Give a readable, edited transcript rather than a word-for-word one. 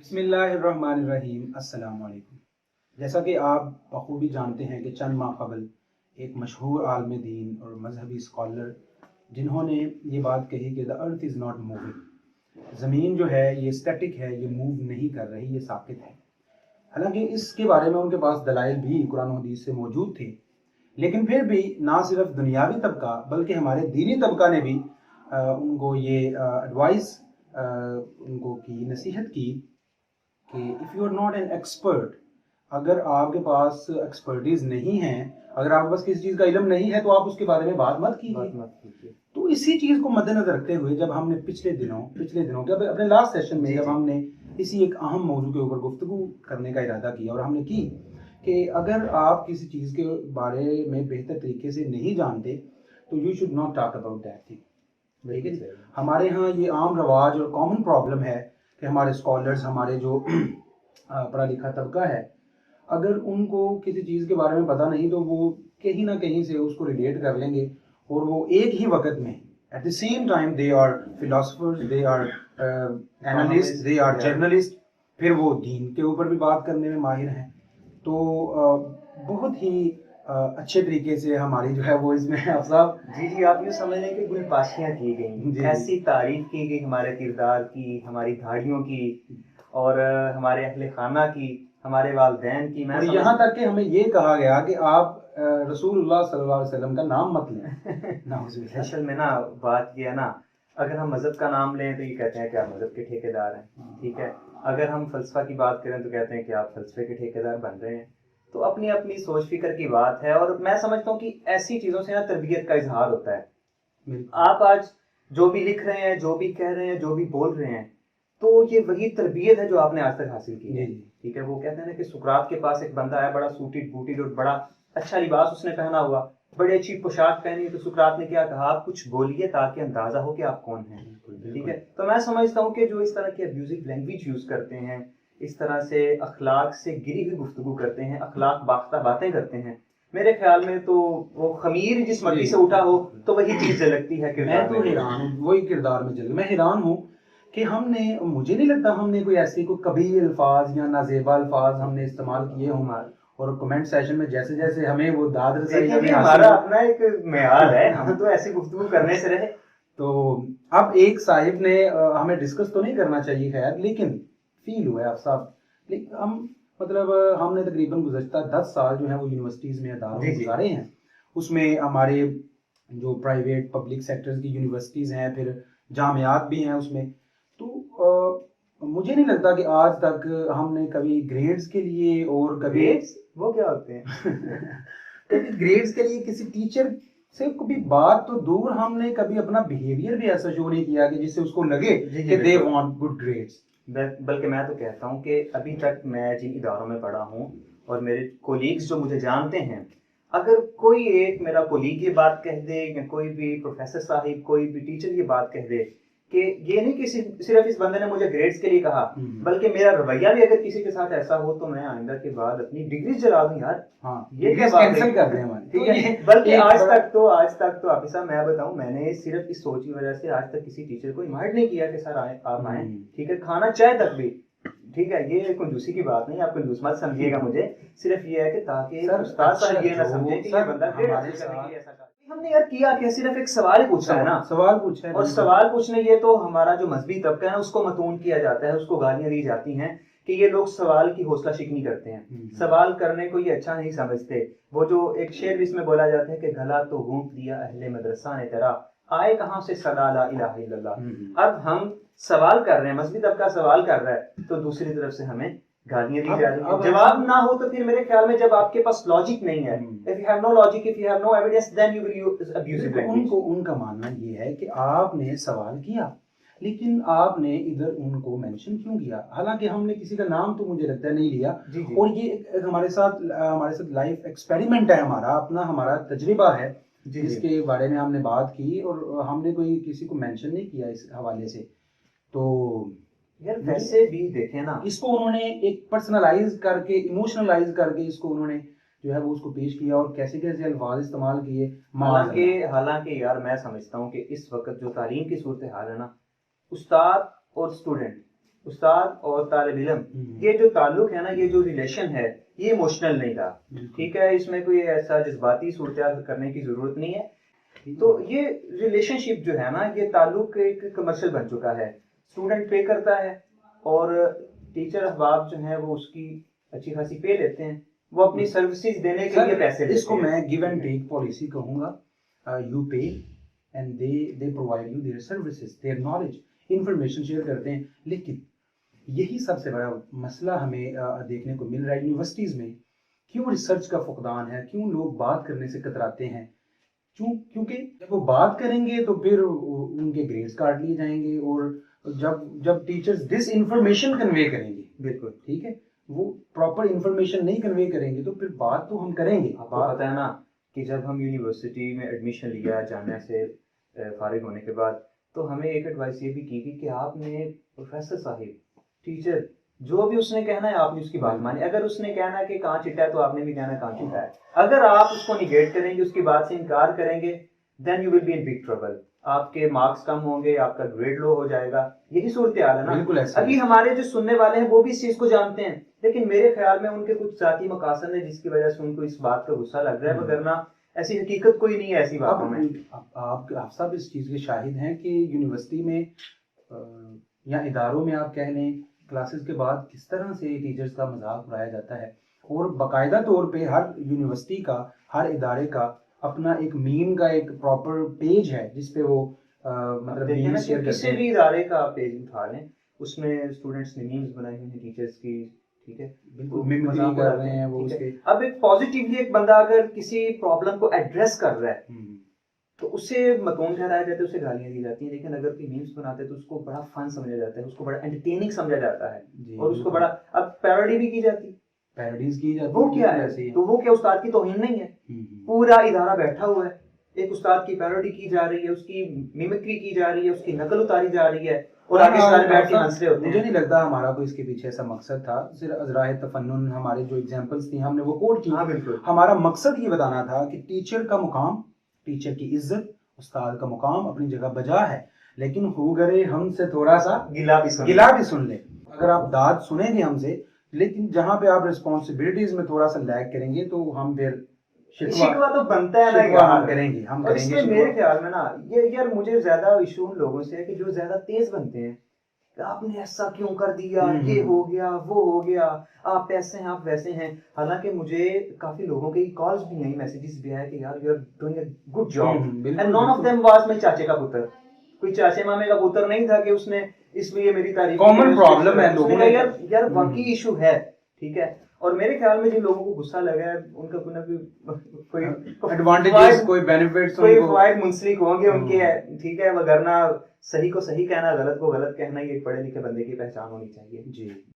بسم اللہ الرحمن الرحیم، السلام علیکم۔ جیسا کہ آپ بخوبی جانتے ہیں کہ چند ماہ قبل ایک مشہور عالم دین اور مذہبی اسکالر جنہوں نے یہ بات کہی کہ the earth is not moving، زمین جو ہے یہ اسٹیٹک ہے، یہ موو نہیں کر رہی، یہ ساکت ہے۔ حالانکہ اس کے بارے میں ان کے پاس دلائل بھی قرآن و حدیث سے موجود تھے، لیکن پھر بھی نہ صرف دنیاوی طبقہ بلکہ ہمارے دینی طبقہ نے بھی ان کو یہ ایڈوائز ان کو کی، نصیحت کی کہ if you are not an expert, اگر آپ کے پاس ایکسپرٹیز نہیں ہے، اگر آپ کے پاس کسی چیز کا علم نہیں ہے تو آپ اس کے بارے میں بات مت کیجیے۔ تو اسی چیز کو مد نظر رکھتے ہوئے جب ہم نے پچھلے دنوں کے اپنے لاسٹ سیشن میں جب ہم نے اسی ایک اہم موضوع کے اوپر گفتگو کرنے کا ارادہ کیا اور ہم نے کی کہ اگر آپ کسی چیز کے بارے میں بہتر طریقے سے نہیں جانتے تو you should not talk about that thing, ٹھیک ہے۔ ہمارے ہاں یہ عام رواج اور کامن پرابلم ہے کہ ہمارے اسکالرز، ہمارے جو پڑھا لکھا طبقہ ہے، اگر ان کو کسی چیز کے بارے میں پتہ نہیں تو وہ کہیں نہ کہیں سے اس کو ریلیٹ کر لیں گے، اور وہ ایک ہی وقت میں at the same time they are philosophers, they are analyst, they are journalist, پھر وہ دین کے اوپر بھی بات کرنے میں ماہر ہیں۔ تو بہت ہی اچھے طریقے سے ہماری جو ہے وہ اس میں افضاب جی آپ یوں سمجھ لیں کہ گلپاشیاں کی گئیں، ایسی تعریف کی گئی ہمارے کردار کی، ہماری دھاڑیوں کی، اور ہمارے اہل خانہ کی، ہمارے والدین کی، اور یہاں تک کہ ہمیں یہ کہا گیا کہ آپ رسول اللہ صلی اللہ علیہ وسلم کا نام مت لیں۔ اصل میں نا بات یہ ہے نا، اگر ہم مذہب کا نام لیں تو یہ کہتے ہیں کہ آپ مذہب کے ٹھیکیدار ہیں، ٹھیک ہے۔ اگر ہم فلسفہ کی بات کریں تو کہتے ہیں کہ آپ فلسفے کے ٹھیکیدار بن رہے ہیں۔ تو اپنی اپنی سوچ فکر کی بات ہے، اور میں سمجھتا ہوں کہ ایسی چیزوں سے نا تربیت کا اظہار ہوتا ہے۔ آپ آج جو بھی لکھ رہے ہیں، جو بھی کہہ رہے ہیں، جو بھی بول رہے ہیں، تو یہ وہی تربیت ہے جو آپ نے آج تک حاصل کی ہے، ٹھیک ہے۔ وہ کہتے ہیں نا کہ سقراط کے پاس ایک بندہ آیا، بڑا سوٹڈ بوٹڈ اور بڑا اچھا لباس اس نے پہنا ہوا، بڑی اچھی پوشاک پہنی، تو سقراط نے کیا کہا، آپ کچھ بولیے تاکہ اندازہ ہو کہ آپ کون ہیں، ٹھیک ہے۔ تو میں سمجھتا ہوں کہ جو اس طرح کی ابیوزو لینگویج یوز کرتے ہیں، اس طرح سے اخلاق سے گری ہوئی گفتگو کرتے ہیں، اخلاق باختہ باتیں کرتے ہیں، میرے خیال میں تو وہ خمیر جس مٹی سے اٹھا ہو تو وہی چیز جھلکتی ہے۔ میں تو حیران ہوں، وہی کردار میں جھلک، میں حیران ہوں کہ ہم نے، مجھے نہیں لگتا ہم نے کوئی ایسے کوئی قبیح الفاظ یا نازیبا الفاظ ہم نے استعمال کیے ہوں، اور کمنٹ سیشن میں جیسے جیسے ہمیں وہ داد رسائی ہمارا اپنا ایک معیار ہے، ہم تو ایسی گفتگو کرنے سے رہے۔ تو اب ایک صاحب نے ہمیں ڈسکس تو نہیں کرنا چاہیے خیر، لیکن فیل ہوا ہے آپ صاحب، لیکن ہم مطلب ہم نے تقریباً گزشتہ 10 سال جو ہیں وہ یونیورسٹیز میں اداروں میں گزارے ہیں، اس میں ہمارے جو پرائیویٹ پبلک سیکٹرز کی یونیورسٹیز ہیں، پھر جامعات بھی ہیں اس میں، تو مجھے نہیں لگتا کہ آج تک ہم نے کبھی گریڈز کے لیے اور کبھی وہ کیا ہوتے ہیں کبھی گریڈز کے لیے کسی ٹیچر سے کبھی بات تو دور، ہم نے کبھی اپنا بیہیویئر بھی ایسا شو نہیں کیا کہ جس سے اس کو لگے کہ دے وانٹ گڈ گریڈز۔ بلکہ میں تو کہتا ہوں کہ ابھی تک میں جن اداروں میں پڑھا ہوں اور میرے کولیگز جو مجھے جانتے ہیں، اگر کوئی ایک میرا کولیگ یہ بات کہہ دے یا کوئی بھی پروفیسر صاحب، کوئی بھی ٹیچر یہ بات کہہ دے کہ یہ نہیں کہ صرف اس بندے نے مجھے گریڈز کے لیے کہا، بلکہ میرا رویہ بھی اگر کسی کے ساتھ ایسا ہو تو میں آئندہ کے بعد اپنی ڈگری جلا دوں یار، یہ کینسل کر دیں ہماری۔ بلکہ آج تک تو حافظ صاحب میں بتاؤں، میں نے صرف اس سوچ کی وجہ سے آج تک کسی ٹیچر کو انوائٹ نہیں کیا کہ سر آپ آئیں، ٹھیک ہے، کھانا چائے تک بھی، ٹھیک ہے۔ یہ کنجوسی کی بات نہیں، آپ کنجوس مت سمجھیے گا مجھے، صرف یہ ہے کہ تاکہ استاد صاحب یہ نہ سمجھے کہ یہ بندہ گریڈ حاصل کرنے کے لیے ایسا کر۔ ہم نے یار کیا کہ صرف ایک سوال ہی پوچھا ہے نا، سوال پوچھا ہے، اور سوال پوچھنے یہ تو ہمارا جو مذہبی طبقہ ہے اس کو متون کیا جاتا ہے، اس کو گالیاں دی جاتی ہیں کہ یہ لوگ سوال کی حوصلہ شکنی کرتے ہیں، سوال کرنے کو یہ اچھا نہیں سمجھتے۔ وہ جو ایک شعر اس میں بولا جاتا ہے کہ گھلا تو گھونٹ دیا اہل مدرسہ نے تیرا، آئے کہاں سے صدا لا الہ الا اللہ۔ اب ہم سوال کر رہے ہیں، مذہبی طبقہ سوال کر رہا ہے تو دوسری طرف سے ہمیں گالیاں دی جا رہی ہیں۔ جواب نہ ہو تو پھر میرے خیال میں جب آپ کے پاس لاجک نہیں ہے، if you have no logic, if you have no evidence, then you will use abusive language۔ ان کا ماننا یہ ہے کہ آپ نے سوال کیا لیکن آپ نے ادھر ان کو مینشن کیوں کیا، حالانکہ ہم نے کسی کا نام تو مجھے لگتا ہے نہیں لیا، اور یہ ہمارے ساتھ لائف ایکسپیریمنٹ ہے، ہمارا تجربہ ہے جس کے بارے میں ہم نے بات کی، اور ہم نے کوئی کسی کو مینشن نہیں کیا اس حوالے سے۔ تو یار ویسے بھی دیکھیں نا، اس کو انہوں نے ایک پرسنلائز کر کے، ایموشنلائز کر کے اس کو انہوں نے جو ہے وہ اس کو پیش کیا، اور کیسے کیسے الفاظ استعمال کیے۔ حالانکہ یار میں سمجھتا ہوں کہ اس وقت جو تعلیم کی صورتحال ہے نا، استاد اور اسٹوڈنٹ استاد اور طالب علم، یہ جو تعلق ہے نا، یہ جو ریلیشن ہے، یہ ایموشنل نہیں تھا، ٹھیک ہے، اس میں کوئی ایسا جذباتی صورتحال کرنے کی ضرورت نہیں ہے. تو یہ ریلیشن شپ جو ہے نا، یہ تعلق ایک کمرشل بن چکا ہے. اسٹوڈنٹ پے کرتا ہے اور ٹیچر احباب جو ہیں وہ اس کی اچھی خاصی پے لیتے ہیں، وہ اپنی سروسز دینے کے لیے پیسے اس کو لیتے ہیں. میں گیو اینڈ ٹیک پالیسی کہوں گا. You pay and they provide you their services, their knowledge, information share کرتے ہیں. لیکن یہی سب سے بڑا مسئلہ ہمیں دیکھنے کو مل رہا ہے یونیورسٹیز میں. کیوں ریسرچ کا فقدان ہے؟ کیوں لوگ بات کرنے سے کتراتے ہیں؟ کیونکہ جب وہ بات کریں گے تو پھر ان کے گریڈز کاٹ لیے جائیں گے، اور جب ٹیچرز ڈس انفارمیشن کنوے کریں گے، بالکل ٹھیک ہے، وہ پراپر انفارمیشن نہیں کنوے کریں گے تو پھر بات تو ہم کریں گے. آپ کو پتہ ہے نا کہ جب ہم یونیورسٹی میں ایڈمیشن لیا جامعہ سے فارغ ہونے کے بعد، تو ہمیں ایک ایڈوائس یہ بھی کی گئی کہ آپ نے پروفیسر صاحب، ٹیچر، جو بھی اس نے کہنا ہے آپ نے اس کی بات مانی. اگر اس نے کہنا ہے کہ کہاں چٹا ہے تو آپ نے بھی کہنا ہے کہاں چٹا ہے. اگر آپ اس کو نگیٹ کریں گے، اس کی بات سے انکار کریں گے، then you will be in big trouble. آپ کے مارکس کم ہوں گے، آپ کا گریڈ لو ہو جائے گا. یہی صورتحال ہے نا. بالکل ایسا. ابھی ہمارے جو سننے والے ہیں وہ بھی اس چیز کو جانتے ہیں، لیکن میرے خیال میں ان کے کچھ ذاتی مقاصد ہیں جس کی وجہ سے ان کو اس بات کا غصہ لگ رہا ہے، وگرنہ ایسی حقیقت کوئی نہیں ہے ایسی باتوں میں. آپ سب اس چیز کے شاہد ہیں کہ یونیورسٹی میں یا اداروں میں آپ کہہ لیں، کلاسز کے بعد کس طرح سے ٹیچرز کا مذاق اڑایا جاتا ہے. اور باقاعدہ طور پہ ہر یونیورسٹی کا، ہر ادارے کا اپنا ایک میم کا ایک پراپر پیج ہے جس پہ وہ مطلب دیکھیں شیئر کرتے کسی ہیں. بھی ادارے کا پیج اٹھا لیں، اس میں اسٹوڈنٹس نے میمز بنائی ہوئی ہیں ٹیچرز کی، ٹھیک ہے، بالکل ممکن کر رہے ہیں وہ اس کے. اب ایک پازیٹیولی ایک بندہ اگر کسی پرابلم کو ایڈریس کر رہا ہے تو اسے متون ٹھہرایا جاتا ہے، اسے گالیاں دی جاتی ہیں. لیکن اگر کوئی میمز بناتے ہیں تو اس کو بڑا فن سمجھا جاتا ہے، اس کو بڑا انٹرٹیننگ سمجھا جاتا ہے، اور اس کو بڑا اب پیروڈی بھی کی جاتی ہے. پیروڈیز کی جاتی وہ کیا ہے؟ تو وہ کیا استاد کی توہین نہیں ہے؟ پورا ادارہ بیٹھا ہوا ہے، ایک استاد کی پیروڈی کی جا رہی ہے، اس کی میمکری کی جا رہی ہے، اس کی نقل اتاری جا رہی ہے، اور آگے سارے بیٹھ کے ہنس رہے ہوتے ہیں. مجھے نہیں لگتا ہمارا کوئی اس کے پیچھے ایسا مقصد تھا. صرف ازراہ تفنن ہمارے جو ایگزامپلس تھی ہم نے وہ کوٹ کی. ہاں بالکل. ہمارا مقصد یہ بتانا تھا کہ ٹیچر کا مقام، ٹیچر کی عزت، استاد کا مقام اپنی جگہ بجا ہے، لیکن ہو گرے ہم سے تھوڑا سا گلا بھی سن لیں. اگر آپ داد سنیں گے ہم سے، لیکن جہاں پہ آپ رسپانسبلٹیز میں تھوڑا سا لیگ کریں گے تو ہم پھر شکوہ تو بنتا ہے نا. ہم کریں گے. اور اس میں میرے خیال میں نا یہ یار مجھے زیادہ ایشو ان لوگوں سے ہے کہ جو زیادہ تیز بنتے ہیں کہ آپ نے ایسا کیوں کر دیا، یہ ہو گیا، وہ ہو گیا، آپ ایسے ہیں، آپ ویسے ہیں. حالانکہ مجھے کافی لوگوں کے کالز بھی نہیں، میسیجز بھی آئے کہ یار you are doing a good job, and none of them was my چاچے کا پتر. کوئی چاچے مامے کا پتر نہیں تھا کہ اس نے اس لیے میری تعریف. کامن پرابلم ہے لوگوں نے. یار واقعی ایشو ہے، ٹھیک ہے. اور میرے خیال میں جن لوگوں کو غصہ لگا ہے ان کا کوئی نہ کوئی ایڈوانٹیجز، کوئی بینیفٹس، کوئی فوائد منسلک ہوں گے ان کے، ٹھیک ہے. وگرنہ صحیح کو صحیح کہنا، غلط کو غلط کہنا، یہ ایک پڑھے لکھے بندے کی پہچان ہونی چاہیے. جی.